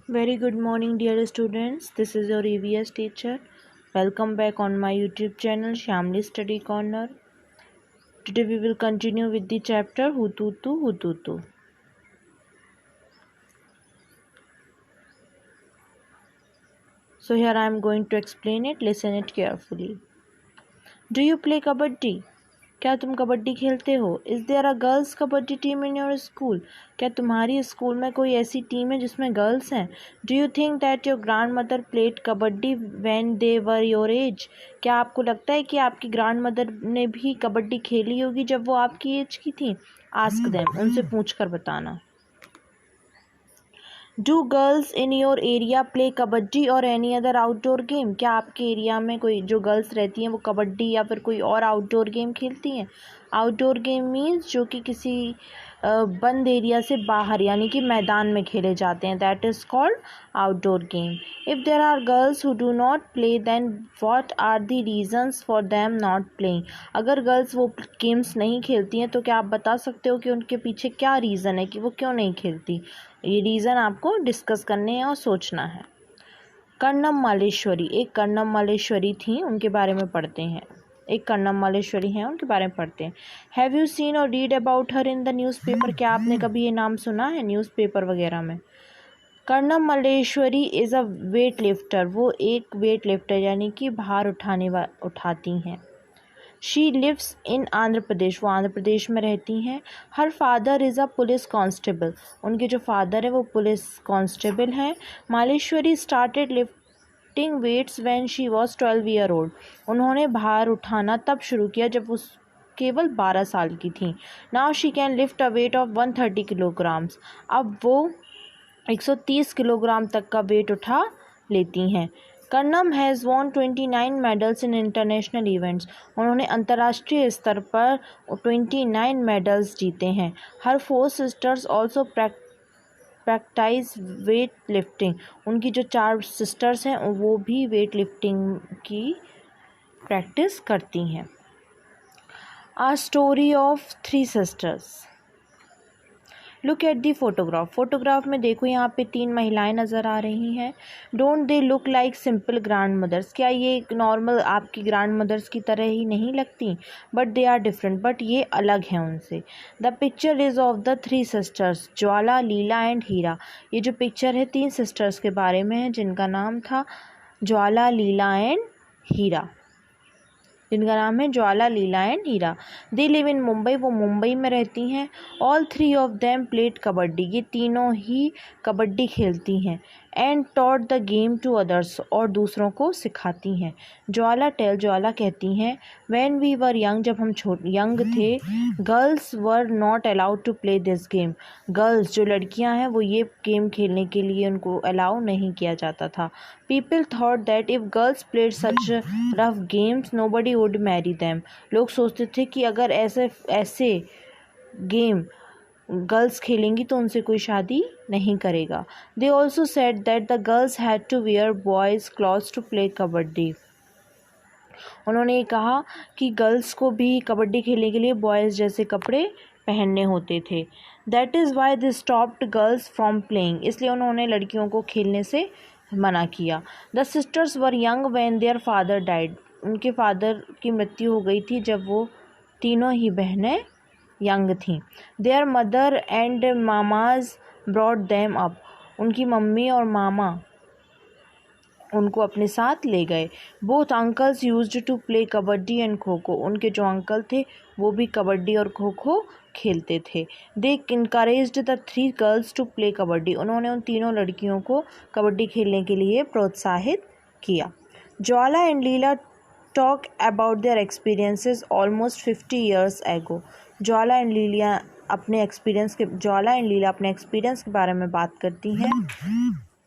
Very good morning, dear students. This is your EVS teacher. Welcome back on my YouTube channel, Shamli Study Corner. Today we will continue with the chapter Hututu Hututu. So here I am going to explain it. Listen it carefully. Do you play kabaddi? क्या तुम कबड्डी खेलते हो? Is there a girls kabaddi team in your school? क्या तुम्हारी school में कोई ऐसी team है जिसमें गर्ल्स हैं? Do you think that your grand mother played kabaddi when they were your age? क्या आपको लगता है कि आपकी ग्रैंड मदर ने भी कबड्डी खेली होगी जब वो आपकी एज की थी? आस्क देम, उनसे पूछ कर बताना। Do girls in your area play kabaddi और एनी अदर आउटडोर गेम? क्या आपके एरिया में कोई जो गर्ल्स रहती हैं वो कबड्डी या फिर कोई और आउटडोर गेम खेलती हैं? आउटडोर गेम मीन्स जो कि किसी बंद एरिया से बाहर यानी कि मैदान में खेले जाते हैं, that is called outdoor game. If there are girls who do not play then what are the reasons for them not playing? अगर गर्ल्स वो गेम्स नहीं खेलती हैं तो क्या आप बता सकते हो कि उनके पीछे क्या रीज़न है कि वो क्यों नहीं खेलती? ये रीज़न आपको डिस्कस करने हैं और सोचना है। कर्णम मालेश्वरी, एक कर्णम मालेश्वरी थी, उनके बारे में पढ़ते हैं। एक कर्णम मालेश्वरी हैं, उनके बारे में पढ़ते हैं। हैव यू सीन और read about her in the newspaper? क्या आपने कभी ये नाम सुना है न्यूज़पेपर वगैरह में? Karnam Malleswari is a weight lifter, वो एक वेट लिफ्टर यानी कि भार उठाती हैं। She lives in Andhra Pradesh, वो आंध्र प्रदेश में रहती हैं। Her father is a police constable, उनके जो फादर है वो पुलिस कांस्टेबल हैं। Malleswari started lifting weights when she was 12 year old, उन्होंने भार उठाना तब शुरू किया जब वो केवल 12 साल की थी। Now she can lift a weight of 130 kilograms, अब वो 130 किलोग्राम तक का वेट उठा लेती हैं। Karnam has won 29 medals in international events, उन्होंने अंतर्राष्ट्रीय स्तर पर 29 मेडल्स जीते हैं। हर 4 sisters also practice weight lifting, उनकी जो 4 सिस्टर्स हैं वो भी वेट लिफ्टिंग की प्रैक्टिस करती हैं। A story of 3 sisters. Look at the photograph, photograph में देखो यहाँ पे 3 महिलाएं नज़र आ रही हैं। Don't they look like simple grandmothers, क्या ये नॉर्मल आपकी ग्रैंड मदर्स की तरह ही नहीं लगती? But they are different, but ये अलग हैं उनसे। The picture is of the 3 sisters Jwala, Leela and Heera, ये जो पिक्चर है 3 सिस्टर्स के बारे में है जिनका नाम था ज्वाला, लीला एंड हीरा, जिनका नाम है Jwala, Leela and Heera. They live in Mumbai, वो मुंबई में रहती हैं। All 3 of them played kabaddi, ये तीनों ही कबड्डी खेलती हैं। And taught the game to others, और दूसरों को सिखाती हैं। ज्वाला ज्वाला कहती हैं व्हेन वी वर यंग, जब हम यंग थे, girls were not allowed to play this game, girls जो लड़कियां हैं वो ये गेम खेलने के लिए उनको अलाउ नहीं किया जाता था। People thought that if girls played such rough games nobody would marry them, लोग सोचते थे कि अगर ऐसे गेम गर्ल्स खेलेंगी तो उनसे कोई शादी नहीं करेगा। They also said that the girls had to wear boys clothes to play kabaddi, उन्होंने कहा कि गर्ल्स को भी कबड्डी खेलने के लिए बॉयज़ जैसे कपड़े पहनने होते थे। That is why they stopped girls from playing, इसलिए उन्होंने लड़कियों को खेलने से मना किया। The sisters were young when their father died, उनके फादर की मृत्यु हो गई थी जब वो तीनों ही बहनें यंग थीं। Their mother and mamas brought them up, उनकी मम्मी और मामा उनको अपने साथ ले गए। Both uncles used to play kabaddi and kho kho, उनके जो अंकल थे वो भी कबड्डी और खो खो खेलते थे। They encouraged the 3 girls to play kabaddi, उन्होंने उन तीनों लड़कियों को कबड्डी खेलने के लिए प्रोत्साहित किया। Jwala and Leela talk about their experiences almost 50 years ago, Jwala and लीला अपने एक्सपीरियंस के बारे में बात करती हैं।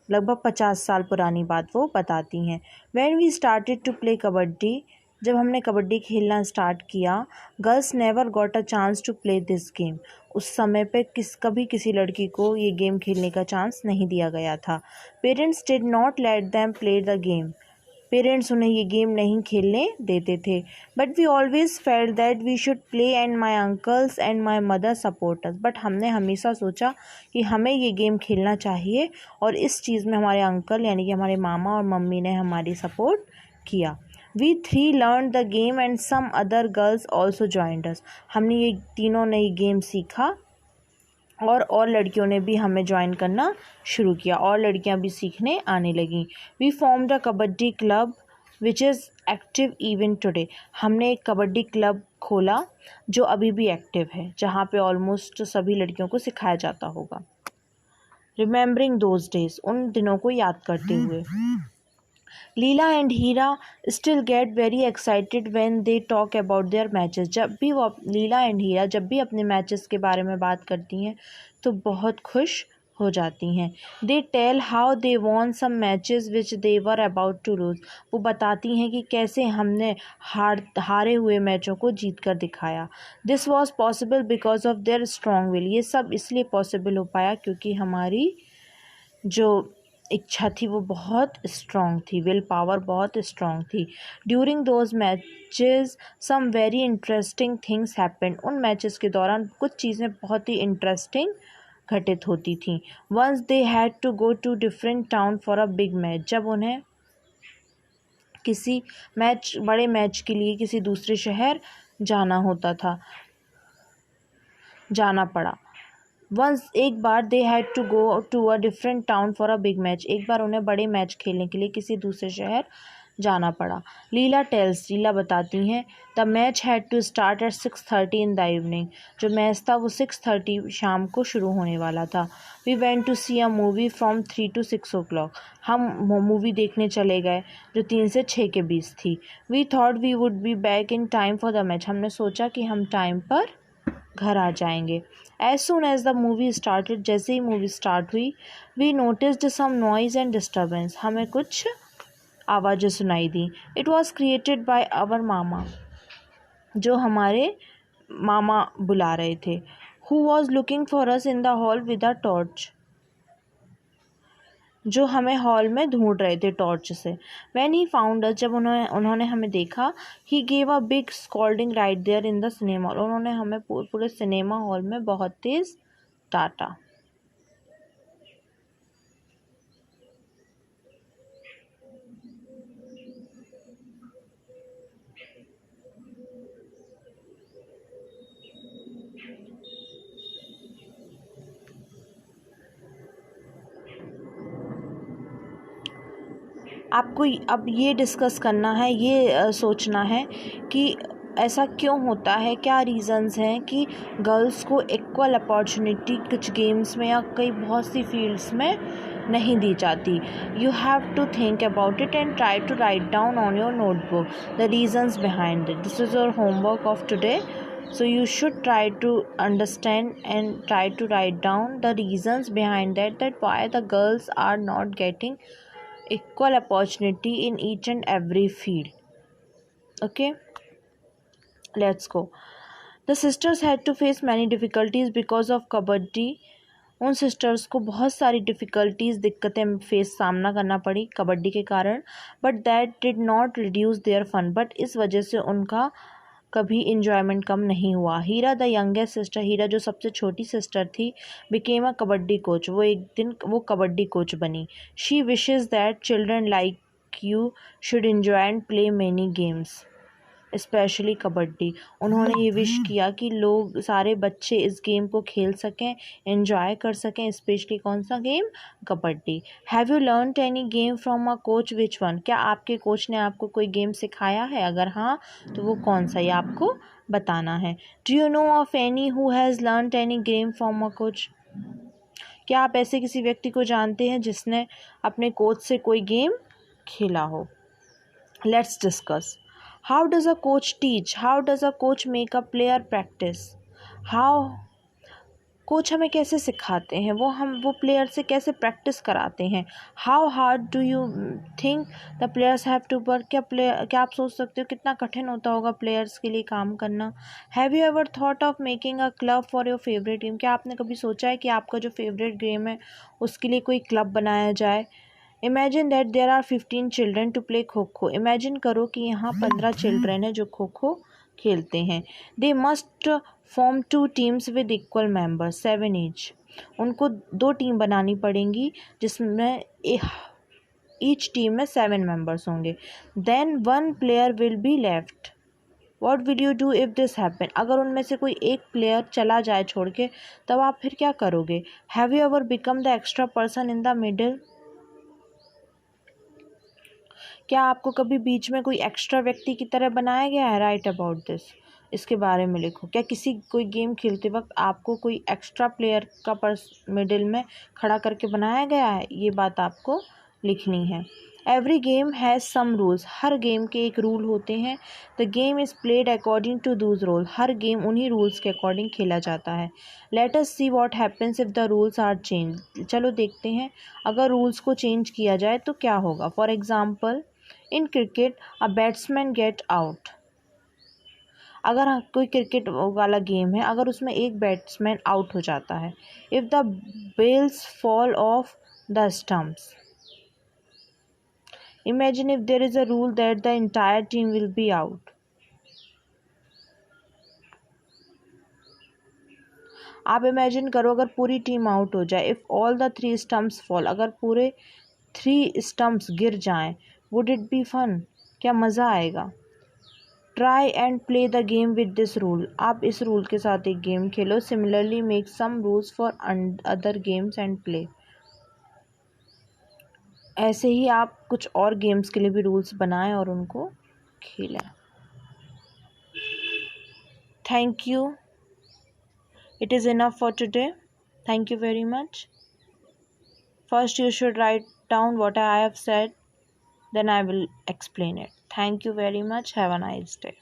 लगभग 50 साल पुरानी बात वो बताती हैं। When we started to play kabaddi, जब हमने कबड्डी खेलना स्टार्ट किया, girls never got a chance to play this game, उस समय पे कभी किसी लड़की को ये गेम खेलने का चांस नहीं दिया गया था। Parents did not let them play the game, parents उन्हें ये गेम नहीं खेलने देते थे। But we always felt that we should play and my uncles and my mother support us. But हमने हमेशा सोचा कि हमें ये गेम खेलना चाहिए और इस चीज़ में हमारे अंकल यानी कि हमारे मामा और मम्मी ने हमारी सपोर्ट किया। We three learn the game and some other girls also joined us. हमने ये तीनों ने ये गेम सीखा और लड़कियों ने भी हमें ज्वाइन करना शुरू किया और लड़कियां भी सीखने आने लगीं। We formed a kabaddi club which is active even today. हमने एक कबड्डी क्लब खोला जो अभी भी एक्टिव है, जहाँ पे ऑलमोस्ट सभी लड़कियों को सिखाया जाता होगा। रिमेंबरिंग दोज डेज, उन दिनों को याद करते हुए। Leela and Heera still get very excited when they talk about their matches. जब भी वो लीला एंड हीरा जब भी अपने मैचेस के बारे में बात करती हैं तो बहुत खुश हो जाती हैं। They tell how they won some matches which they were about to lose. वो बताती हैं कि कैसे हमने हारे हुए मैचों को जीत कर दिखाया। This was possible because of their strong will. ये सब इसलिए पॉसिबल हो पाया क्योंकि हमारी जो इच्छा थी वो बहुत स्ट्रॉन्ग थी, विल पावर बहुत स्ट्रॉन्ग थी। During those matches some very interesting things happened. उन मैचेस के दौरान कुछ चीज़ें बहुत ही इंटरेस्टिंग घटित होती थी। Once they had to go to different town for a big match. जब उन्हें किसी बड़े मैच के लिए किसी दूसरे शहर जाना पड़ा। वंस एक बार they had to go to a different town for a big match. एक बार उन्हें बड़े मैच खेलने के लिए किसी दूसरे शहर जाना पड़ा। लीला बताती हैं the match had to start at 6:30 in the evening. जो मैच था वो 6:30 शाम को शुरू होने वाला था। We went to see a movie from 3 to 6 o'clock। हम मूवी देखने चले गए जो 3 से 6 के बीच थी। We thought we would be back in time for the match. हमने सोचा कि हम टाइम पर घर आ जाएंगे। As soon as the movie started, जैसे ही मूवी स्टार्ट हुई, we noticed some noise and disturbance. हमें कुछ आवाज़ें सुनाई दी। It was created by our mama, जो हमारे मामा बुला रहे थे। Who was looking for us in the hall with a torch, जो हमें हॉल में ढूंढ रहे थे टॉर्च से। व्हेन ही फाउंड अस, जब उन्होंने हमें देखा, he gave a big scolding right there in the cinema hall. उन्होंने हमें पूरे सिनेमा हॉल में बहुत तेज डांटा। आपको अब ये डिस्कस करना है, ये सोचना है कि ऐसा क्यों होता है, क्या रीज़न्स हैं कि गर्ल्स को इक्वल अपॉर्चुनिटी कुछ गेम्स में या कई बहुत सी फील्ड्स में नहीं दी जाती। You have to think about it and try to write down on your notebook the reasons behind it. This is your homework of today. So you should try to understand and try to write down the reasons behind that why the girls are not getting equal opportunity in each and every field. Okay, let's go. The sisters had to face many difficulties because of kabaddi. उन sisters को बहुत सारी दिक्कतें सामना करना पड़ी कबड्डी के कारण। But that did not reduce their fun. But इस वजह से उनका कभी इन्जॉयमेंट कम नहीं हुआ। Heera the youngest sister, Heera जो सबसे छोटी सिस्टर थी, बिकेम अ कबड्डी कोच। वो एक दिन वो कबड्डी कोच बनी। She wishes that children like you should enjoy and play many games, specially kabaddi. उन्होंने ये विश किया कि लोग सारे बच्चे इस गेम को खेल सकें, एंजॉय कर सकें, स्पेशली कौन सा game, kabaddi. Have you learned any game from a coach, which one. क्या आपके कोच ने आपको कोई गेम सिखाया है? अगर हाँ तो वो कौन सा, ये आपको बताना है। Do you know of any who has learned any game from a coach. क्या आप ऐसे किसी व्यक्ति को जानते हैं जिसने अपने कोच से कोई गेम खेला हो? Let's discuss. How does a coach teach? How does a coach make a player practice? Coach हमें कैसे सिखाते हैं, वो प्लेयर से कैसे प्रैक्टिस कराते हैं। How hard do you think the players have to work. क्या आप सोच सकते हो कितना कठिन होता होगा प्लेयर्स के लिए काम करना। Have you ever thought of making a club for your favourite game. क्या आपने कभी सोचा है कि आपका जो फेवरेट गेम है उसके लिए कोई क्लब बनाया जाए, imagine that there are 15 children to play kho kho. Imagine करो कि यहाँ 15 चिल्ड्रन है जो खो खो खेलते हैं। They must form 2 teams with equal members 7 each. उनको 2 टीम बनानी पड़ेंगी जिसमें ईच टीम में 7 मेंबर्स होंगे। Then 1 player will be left. What will you do if this happen. अगर उनमें से कोई एक प्लेयर चला जाए छोड़ के, तब आप फिर क्या करोगे। Have you ever become the extra person in the middle. क्या आपको कभी बीच में कोई एक्स्ट्रा व्यक्ति की तरह बनाया गया है। Right about this. इसके बारे में लिखो। क्या कोई गेम खेलते वक्त आपको कोई एक्स्ट्रा प्लेयर का मिडिल में खड़ा करके बनाया गया है। ये बात आपको लिखनी है। Every game has some rules. हर गेम के एक रूल होते हैं। The game is played according to those rule. हर गेम उन्हीं रूल्स के अकॉर्डिंग खेला जाता है। Let us see what happens if the rules are change. चलो देखते हैं अगर रूल्स को चेंज किया जाए तो क्या होगा। For example in cricket a batsman get out. अगर कोई क्रिकेट वाला गेम है, अगर उसमें एक बैट्समैन आउट हो जाता है। If the bells fall off the stumps. Imagine if there is a rule that the entire team will be out. आप इमेजिन करो अगर पूरी टीम आउट हो जाए। If all the 3 stumps fall. अगर पूरे 3 स्टम्प्स गिर जाएं। Would it be fun. क्या मज़ा आएगा। Try and play the game with this rule. आप इस रूल के साथ एक गेम खेलो। Similarly make some rules for other games and play. ऐसे ही आप कुछ और गेम्स के लिए भी रूल्स बनाएं और उनको खेलें। Thank you. It is enough for today. Thank you very much. First you should write down what I have said, then I will explain it. Thank you very much. Have a nice day.